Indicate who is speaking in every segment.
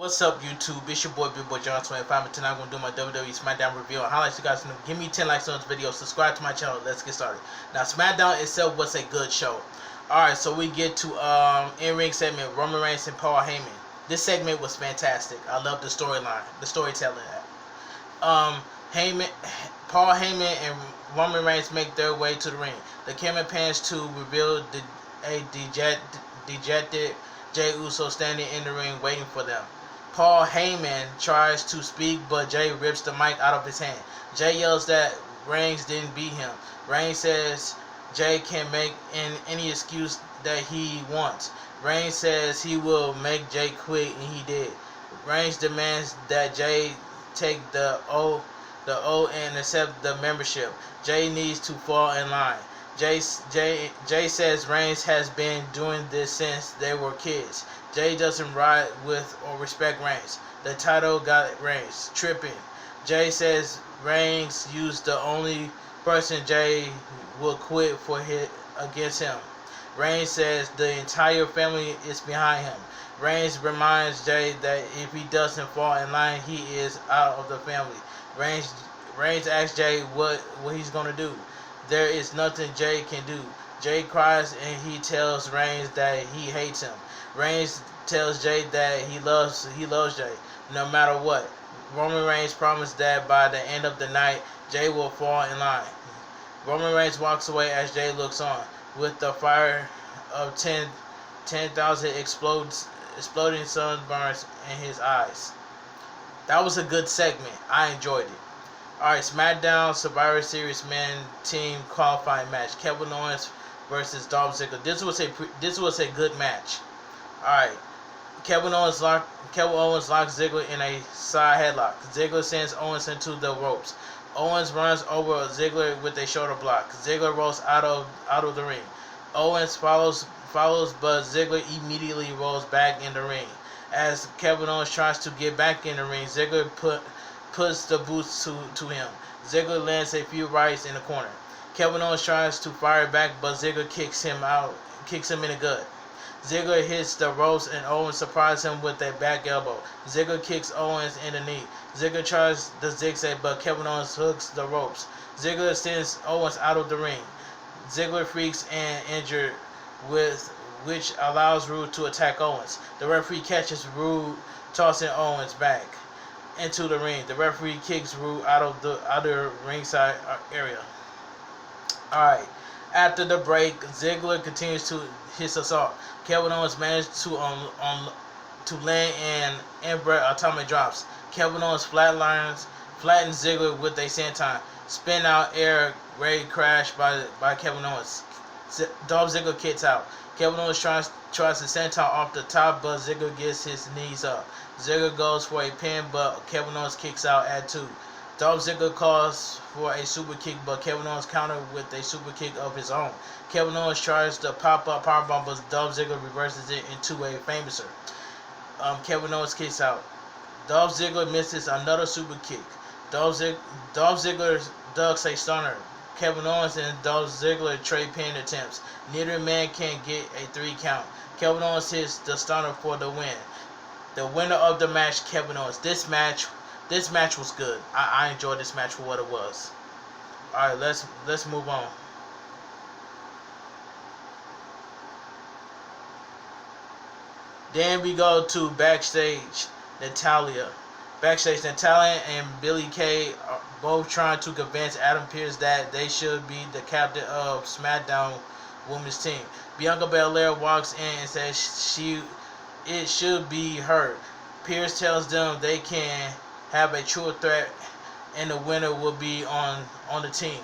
Speaker 1: What's up, YouTube? It's your boy, Big Boy John 25, and tonight I'm going to do my WWE SmackDown review and highlights. You guys know, give me 10 likes on this video, subscribe to my channel, let's get started. Now, SmackDown itself was a good show. Alright, so we get to in-ring segment, Roman Reigns and Paul Heyman. This segment was fantastic. I love the storyline, the storytelling. Heyman, Paul Heyman and Roman Reigns make their way to the ring. The camera pans to reveal a dejected Jey Uso standing in the ring waiting for them. Paul Heyman tries to speak, but Jey rips the mic out of his hand. Jey yells that Reigns didn't beat him. Reigns says Jey can make any excuse that he wants. Reigns says he will make Jey quit, and he did. Reigns demands that Jey take the O and accept the membership. Jey needs to fall in line. Jey says Reigns has been doing this since they were kids. Jey doesn't ride with or respect Reigns. The title got Reigns tripping. Jey says Reigns used the only person Jey will quit for against him. Reigns says the entire family is behind him. Reigns reminds Jey that if he doesn't fall in line, he is out of the family. Reigns asks Jey what he's gonna do. There is nothing Jey can do. Jey cries and he tells Reigns that he hates him. Reigns tells Jey that he loves Jey no matter what. Roman Reigns promised that by the end of the night, Jey will fall in line. Roman Reigns walks away as Jey looks on, with the fire of 10,000 exploding sunburns in his eyes. That was a good segment. I enjoyed it. Alright, SmackDown Survivor Series Men Team Qualifying Match. Kevin Owens versus Dolph Ziggler. This was a good match. Alright. Kevin Owens locked Ziggler in a side headlock. Ziggler sends Owens into the ropes. Owens runs over Ziggler with a shoulder block. Ziggler rolls out of the ring. Owens follows, but Ziggler immediately rolls back in the ring. As Kevin Owens tries to get back in the ring, Ziggler puts the boots to him. Ziggler lands a few rights in the corner. Kevin Owens tries to fire back, but Ziggler kicks him in the gut. Ziggler hits the ropes and Owens surprises him with a back elbow. Ziggler kicks Owens in the knee. Ziggler tries the zigzag, but Kevin Owens hooks the ropes. Ziggler sends Owens out of the ring. Ziggler freaks and injured, which allows Rude to attack Owens. The referee catches Rude, tossing Owens back into the ring. The referee kicks Rude out of the ringside area. Alright. After the break, Ziggler continues to his assault. Kevin Owens managed to land and Emperor Atomic drops. Kevin Owens flattens Ziggler with a senton. Spin out air raid crash by Kevin Owens. Dolph Ziggler kicks out. Kevin Owens tries to senton off the top, but Ziggler gets his knees up. Ziggler goes for a pin, but Kevin Owens kicks out at 2. Dolph Ziggler calls for a super kick, but Kevin Owens countered with a super kick of his own. Kevin Owens tries to pop up powerbomb, but Dolph Ziggler reverses it into a famouser. Kevin Owens kicks out. Dolph Ziggler misses another super kick. Dolph Ziggler ducks a stunner. Kevin Owens and Dolph Ziggler trade pin attempts. Neither man can get a 3 count. Kevin Owens hits the stunner for the win. The winner of the match, Kevin Owens. This match was good. I enjoyed this match for what it was. Alright, let's move on. Then we go to backstage. Natalya and Billie Kay are both trying to convince Adam Pearce that they should be the captain of SmackDown Women's Team. Bianca Belair walks in and says it should be her. Pearce tells them they can have a true threat and the winner will be on the team.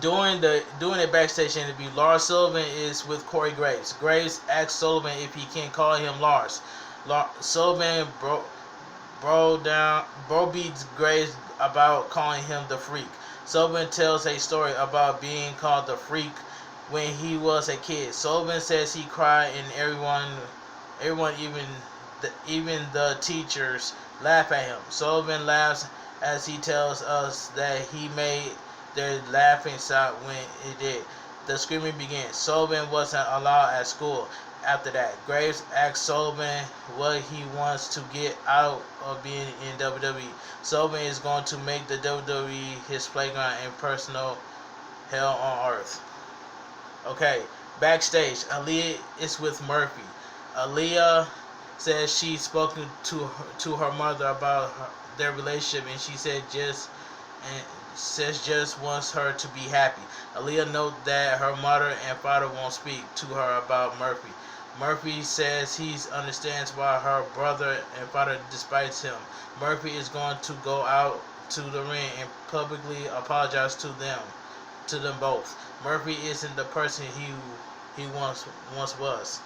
Speaker 1: During a backstage interview, Lars Sullivan is with Corey Graves. Graves asks Sullivan if he can call him Lars. Sullivan beats Graves about calling him the Freak. Sullivan tells a story about being called the Freak when he was a kid. Sullivan says he cried and everyone, even the teachers, laugh at him. Sullivan laughs as he tells us that he made their laughing sound when it did. The screaming began. Sullivan wasn't allowed at school. after that. Graves asks Sullivan what he wants to get out of being in WWE. Sullivan is going to make the WWE his playground and personal hell on earth. Okay, backstage, AAlyah is with Murphy. AAlyah says she's spoken to her mother about their relationship, and she says just wants her to be happy. AAlyah notes that her mother and father won't speak to her about Murphy. Murphy says he understands why her brother and father despises him. Murphy is going to go out to the ring and publicly apologize to them both. Murphy isn't the person he once was.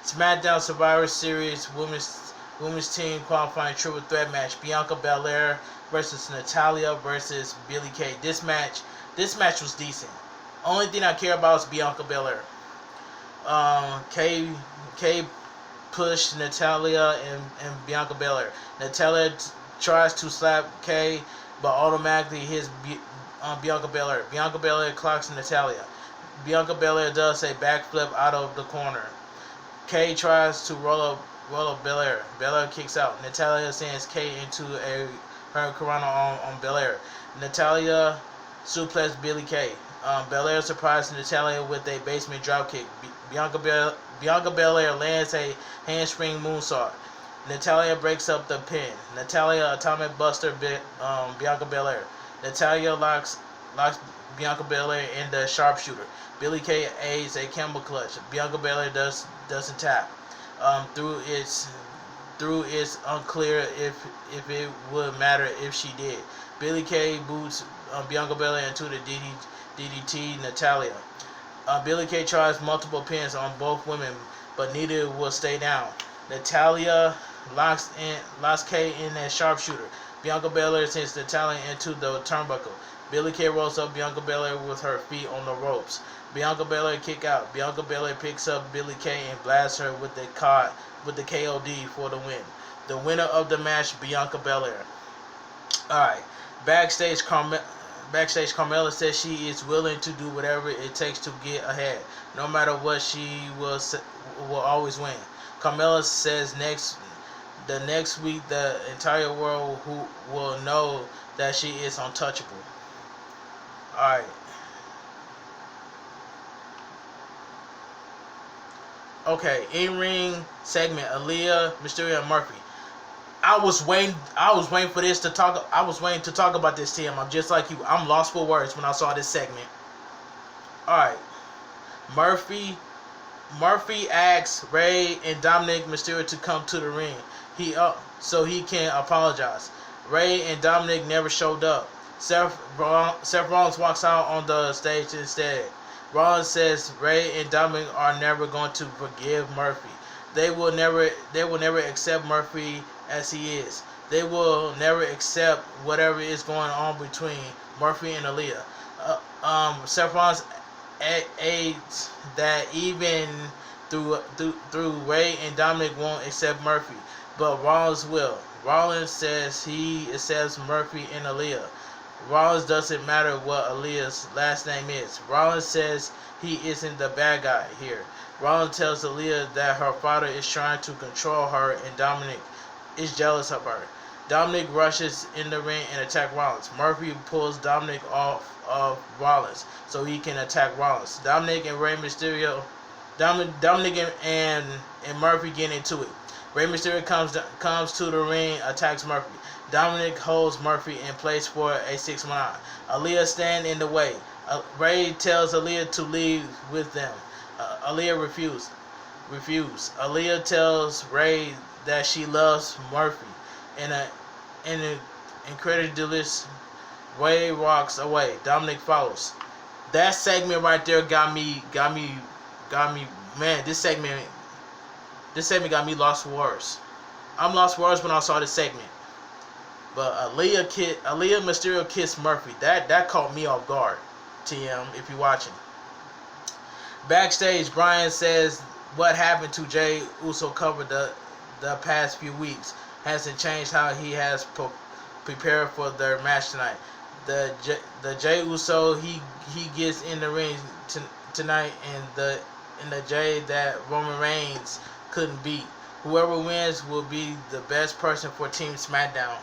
Speaker 1: SmackDown Survivor Series women's team qualifying triple threat match: Bianca Belair versus Natalya versus Billie Kay. This match was decent. Only thing I care about is Bianca Belair. Kay pushed Natalya and Bianca Belair. Natalya tries to slap Kay, but automatically hits Bianca Belair. Bianca Belair clocks Natalya. Bianca Belair does a backflip out of the corner. Kay tries to roll up Belair. Belair kicks out. Natalya sends Kay into a hurricanrana on Belair. Natalya suplexes Billie Kay. Belair surprises Natalya with a basement dropkick. Bianca Belair lands a handspring moonsault. Natalya breaks up the pin. Natalya atomic buster Bianca Belair. Natalya locks Bianca Belair in the sharpshooter. Billie Kay aids a camel clutch. Bianca Belair doesn't tap. Through it's unclear if it would matter if she did. Billie Kay boots Bianca Belair into the DDT Natalya. Billie Kay tries multiple pins on both women, but neither will stay down. Natalya locks Kay in a sharpshooter. Bianca Belair sends Natalya into the turnbuckle. Billie Kay rolls up Bianca Belair with her feet on the ropes. Bianca Belair kick out. Bianca Belair picks up Billie Kay and blasts her with the KOD for the win. The winner of the match, Bianca Belair. Alright. Backstage, Carmella says she is willing to do whatever it takes to get ahead. No matter what, she will always win. Carmella says the next week the entire world will know that she is untouchable. Alright. Okay, in-ring segment: AAlyah, Mysterio, and Murphy. I was waiting for this to talk. I was waiting to talk about this, Tim. I'm just like you. I'm lost for words when I saw this segment. All right, Murphy asks Rey and Dominic Mysterio to come to the ring. So he can apologize. Rey and Dominic never showed up. Seth Rollins walks out on the stage instead. Rollins says Rey and Dominic are never going to forgive Murphy. They will never accept Murphy as he is. They will never accept whatever is going on between Murphy and AAlyah. Seth Rollins aids that even through Rey and Dominic won't accept Murphy, but Rollins will. Rollins says he accepts Murphy and AAlyah. Rollins doesn't matter what AAlyah's last name is. Rollins says he isn't the bad guy here. Rollins tells AAlyah that her father is trying to control her and Dominic is jealous of her. Dominic rushes in the ring and attacks Rollins. Murphy pulls Dominic off of Rollins so he can attack Rollins. Dominic and Rey Mysterio, Dominic and Murphy get into it. Rey Mysterio comes to the ring, attacks Murphy. Dominic holds Murphy in place for a 619. AAlyah stands in the way. Rey tells AAlyah to leave with them. AAlyah refuses. AAlyah tells Rey that she loves Murphy. In an incredulous Rey walks away. Dominic follows. That segment right there got me. Man, this segment got me lost for words. I'm lost for words when I saw this segment. But AAlyah Mysterio kissed Murphy. That caught me off guard. TM, if you're watching. Backstage, Bryan says what happened to Jey Uso covered the past few weeks hasn't changed how he has prepared for their match tonight. The Jey Uso he gets in the ring tonight, in the Jay that Roman Reigns couldn't beat. Whoever wins will be the best person for Team SmackDown.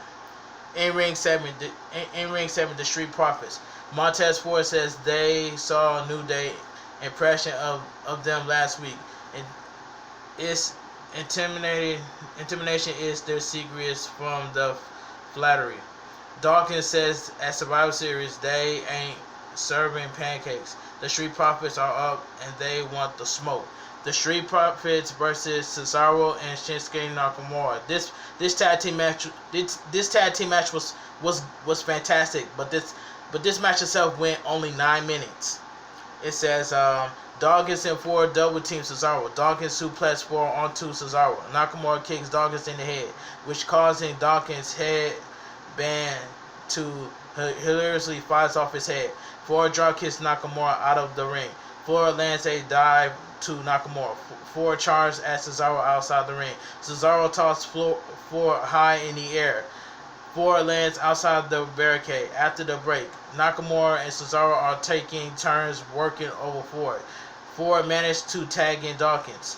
Speaker 1: In Ring 7, the Street Profits. Montez Ford says they saw a New Day impression of them last week. And it's intimidation is their secrets from the flattery. Dawkins says at Survivor Series they ain't serving pancakes. The Street Profits are up and they want the smoke. The Street Profits versus Cesaro and Shinsuke Nakamura. This tag team match was fantastic, but this match itself went only 9 minutes. It says Dawkins and Ford double team Cesaro. Dawkins suplex Ford onto Cesaro. Nakamura kicks Dawkins in the head, which causing Dawkins' head band to hilariously flies off his head. Ford drop kicks Nakamura out of the ring. Ford lands a dive to Nakamura. Ford charges at Cesaro outside the ring. Cesaro tosses Ford high in the air. Ford lands outside the barricade. After the break, Nakamura and Cesaro are taking turns working over Ford. Ford managed to tag in Dawkins.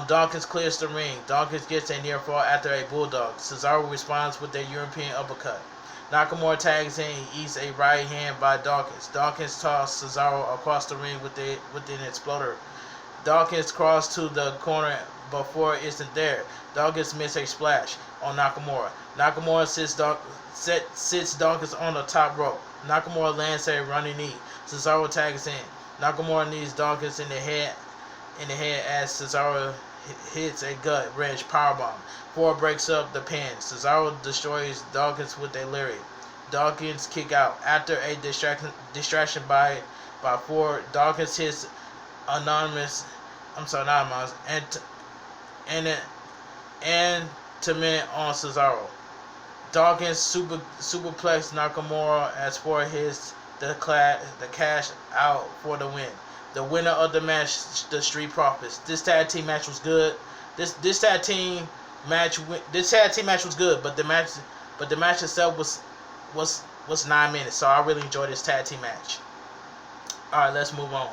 Speaker 1: Dawkins clears the ring. Dawkins gets a near fall after a bulldog. Cesaro responds with a European uppercut. Nakamura tags in and eats a right hand by Dawkins. Dawkins tosses Cesaro across the ring with an exploder. Dawkins crosses to the corner, but Ford isn't there. Dawkins misses a splash on Nakamura. Nakamura sits Dawkins on the top rope. Nakamura lands a running knee. Cesaro tags in. Nakamura knees Dawkins in the head as Cesaro hits a gut wrench powerbomb. Ford breaks up the pin. Cesaro destroys Dawkins with a lariat. Dawkins kick out. After a distraction by Ford, Dawkins hits anonymous and to minute on Cesaro. Dawkins superplex Nakamura as Ford hits the cash out for the win. The winner of the match, the Street Profits. This tag team match was good. This tag team match was good, but the match itself was 9 minutes. So I really enjoyed this tag team match. All right, let's move on.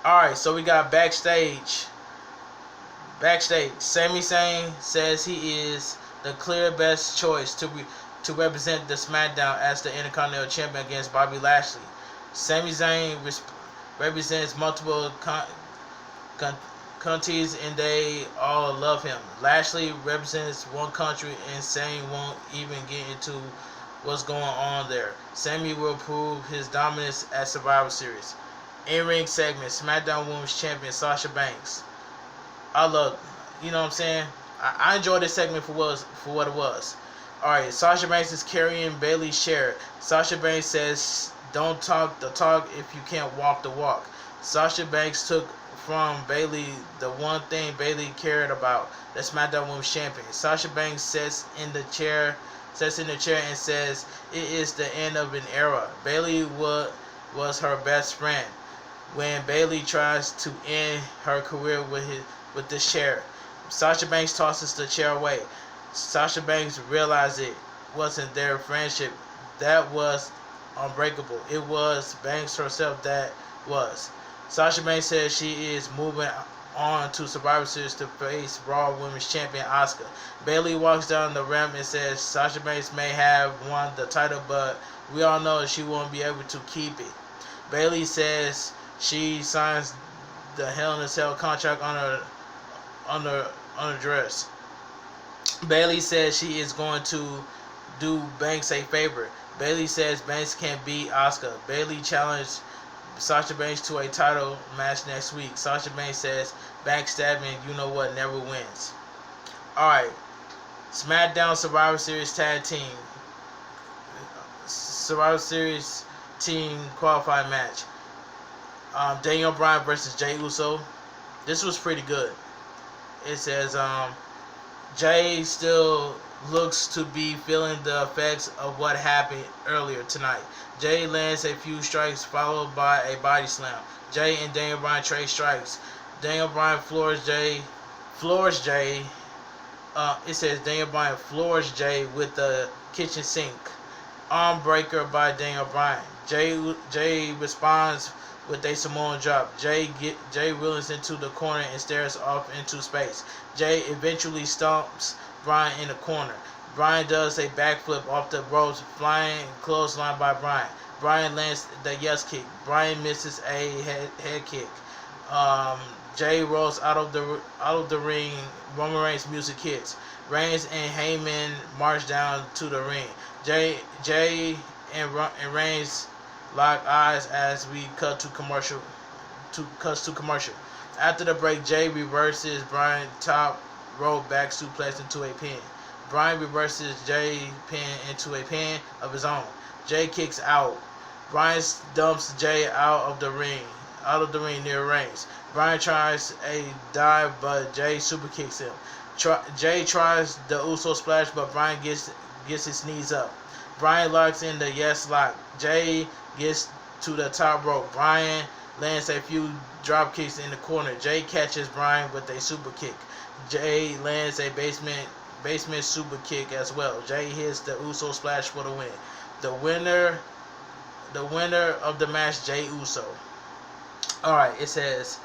Speaker 1: Alright, so we got backstage. Sami Zayn says he is the clear best choice to represent the SmackDown as the Intercontinental Champion against Bobby Lashley. Sami Zayn represents multiple countries and they all love him. Lashley represents one country and Zayn won't even get into what's going on there. Sami will prove his dominance at Survivor Series. In-ring segment, SmackDown Women's Champion Sasha Banks. You know what I'm saying? I enjoyed this segment for what it was. Alright, Sasha Banks is carrying Bayley's chair. Sasha Banks says, don't talk the talk if you can't walk the walk. Sasha Banks took from Bayley the one thing Bayley cared about, the SmackDown Women's Champion. Sasha Banks sits in the chair and says, it is the end of an era. Bayley was her best friend. When Bayley tries to end her career with this chair, Sasha Banks tosses the chair away. Sasha Banks realized it wasn't their friendship that was unbreakable. It was Banks herself that was. Sasha Banks says she is moving on to Survivor Series to face Raw Women's Champion Asuka. Bayley walks down the ramp and says Sasha Banks may have won the title, but we all know she won't be able to keep it. Bayley says she signs the Hell in a Cell contract on her dress. Bayley says she is going to do Banks a favor. Bayley says Banks can beat Asuka. Bayley challenged Sasha Banks to a title match next week. Sasha Banks says backstabbing, you know what, never wins. Alright. SmackDown Survivor Series Tag Team. Survivor Series Team Qualifying Match. Daniel Bryan versus Jey Uso. This was pretty good. It says Jey still looks to be feeling the effects of what happened earlier tonight. Jey lands a few strikes followed by a body slam. Jey and Daniel Bryan trade strikes. Daniel Bryan floors Jey. It says Daniel Bryan floors Jey with the kitchen sink. Arm breaker by Daniel Bryan. Jay responds with a Samoan drop. Jay wheels into the corner and stares off into space. Jay eventually stomps Bryan in the corner. Bryan does a backflip off the ropes, flying clothesline by Bryan. Bryan lands the yes kick. Bryan misses a head kick. Jay rolls out of the ring. Roman Reigns music hits. Reigns and Heyman march down to the ring. Jay and Reigns lock eyes as we cut to commercial. After the break, Jay reverses Bryan top rope back suplex into a pin. Bryan reverses Jay pin into a pin of his own. Jay kicks out. Bryan dumps Jay out of the ring near Reigns. Bryan tries a dive, but Jay super kicks him. Jay tries the Uso splash, but Bryan gets his knees up. Bryan locks in the yes lock. Jay gets to the top rope. Bryan lands a few drop kicks in the corner. Jay catches Bryan with a super kick. Jay lands a basement super kick as well. Jay hits the Uso splash for the win. The winner of the match, Jay Uso. Alright, it says,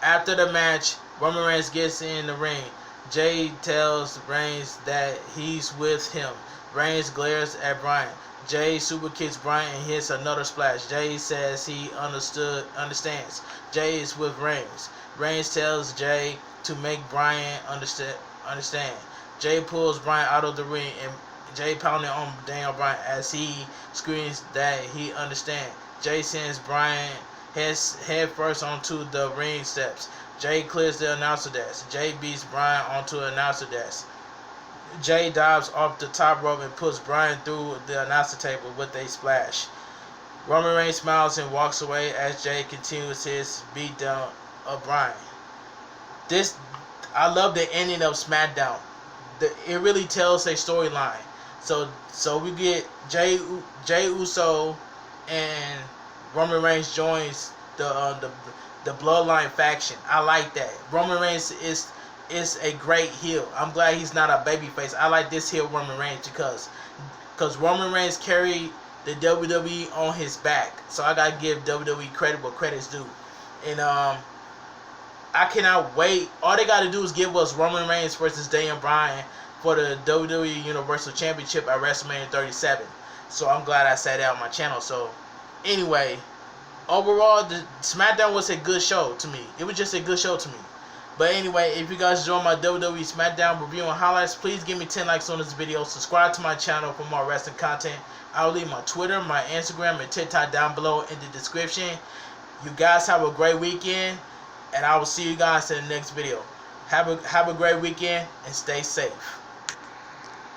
Speaker 1: after the match, Roman Reigns gets in the ring. Jay tells Reigns that he's with him. Reigns glares at Bryan. Jay super kicks Bryan and hits another splash. Jay says he understands. Jay is with Reigns. Reigns tells Jay to make Bryan understand. Jay pulls Bryan out of the ring and Jay pounding on Daniel Bryan as he screams that he understands. Jay sends Bryan head first onto the ring steps. Jay clears the announcer desk. Jay beats Bryan onto the announcer desk. Jay dives off the top rope and puts Bryan through the announcer table with a splash. Roman Reigns smiles and walks away as Jay continues his beatdown of Bryan. I love the ending of SmackDown. It really tells a storyline. So we get Jay Uso and Roman Reigns joins the Bloodline faction. I like that. Roman Reigns is a great heel. I'm glad he's not a babyface. I like this heel Roman Reigns because Roman Reigns carried the WWE on his back. So I gotta give WWE credit where credit's due. And I cannot wait. All they gotta do is give us Roman Reigns versus Daniel Bryan for the WWE Universal Championship at WrestleMania 37. So I'm glad I said that on my channel. So anyway, overall, the SmackDown was a good show to me. It was just a good show to me. But anyway, if you guys enjoy my WWE SmackDown review and highlights, please give me 10 likes on this video. Subscribe to my channel for more wrestling content. I'll leave my Twitter, my Instagram, and TikTok down below in the description. You guys have a great weekend, and I will see you guys in the next video. Have a great weekend and stay safe.